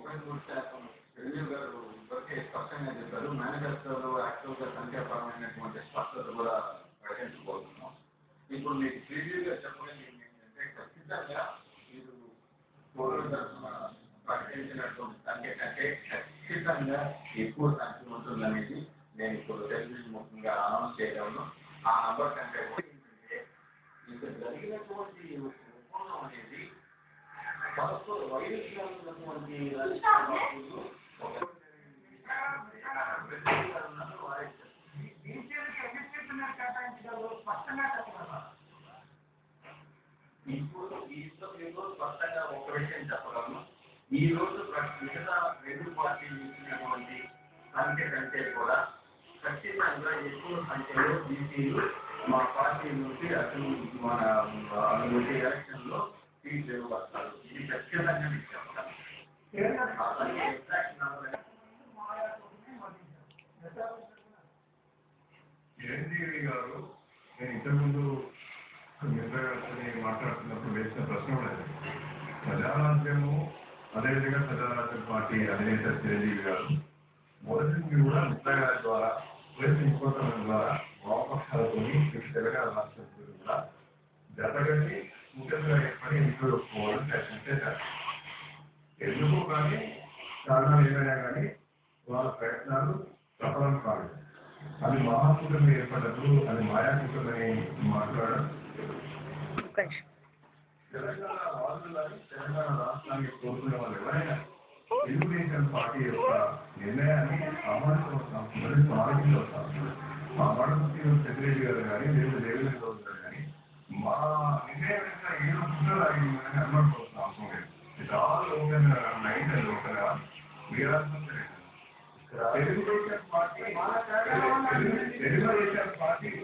33% revenue గారు ఇప్పటికే స్పష్టంగా చెప్పారు. మేనిఫెస్టోలో యాక్చువల్‌గా సంఖ్యాపరమైనటువంటి స్పష్టత కూడా ప్రకటించబోతున్నాం. ఇప్పుడు మీకు ప్రివ్యూగా చెప్పగలిగింది ఏంటంటే ఖచ్చితంగా మీరు పూర్వం తరఫున ప్రకటించినటువంటి సంఖ్య కంటే ఖచ్చితంగా ఎక్కువ సంఖ్య ఉంటుందనేది నేను ఇప్పుడు టెలివిజన్ ముఖ్యంగా అనౌన్స్ చేయగలను. ఆ నంబర్ కంటే కూడా ఏంటంటే ఇక్కడ జరిగినటువంటి ఒప్పందం అనేది పరస్పర వైరుధ్యాలు ఉన్నటువంటి రాజకీయాలు ఇప్పుడు మీకు స్పష్టంగా ఒక విషయం చెప్పగలను. ఈ రోజు మిగతా రెండు పార్టీలు ఇచ్చినటువంటి సంఖ్య కంటే కూడా ఖచ్చితంగా ఎక్కువ సంఖ్యలో బీసీలు మా పార్టీ నుంచి అసలు మన వచ్చే ఎలక్షన్లో సీట్లు ఇవ్వబడతారు. ఇది ఖచ్చితంగా మీకు చెప్పగలను. చిరంజీవి గారు నేను ఇంతకుముందు మిత్రగారిని మాట్లాడుతున్నప్పుడు వేసిన ప్రశ్న ఉన్నది. ప్రజారాజ్యము అదేవిధంగా ప్రజారాజ్యం పార్టీ అధినేత చిరంజీవి గారు మొదటి నుంచి కూడా మిత్రగారి ద్వారా ప్లస్ ఇంకోతల ద్వారా వామపక్షాలతో తెలంగాణ రాష్ట్రం కూడా జతగట్టి ముఖ్యంగా ఏర్పడి ఎన్నికలు ఒప్పుకోవాలని ప్రయత్నం చేశారు. ఎందుకు కానీ కారణాలు ఏమైనా కానీ వాళ్ళ ప్రయత్నాలు సఫలం కాలేదు. అది మహాకూటమి ఏర్పడ్డప్పుడు అది మాయాకూటమని మాట్లాడడం తెలంగాణ రాజులని తెలంగాణ రాష్ట్రాన్ని కోరుకునే వాళ్ళు ఎవరైనా తెలుగుదేశం పార్టీ యొక్క నిర్ణయాన్ని ఆలోచించవస్తాం. మా వడపతి పెద్దిరెడ్డి గారు కానీ లేదు దేవేంద్ర గౌడ్ గారు కానీ మా నిర్ణయం ఏదో పుస్తకాలు అయిందని అనుకోవాల్సిన అవసరం లేదు. It all open mind and open Telugu Desam party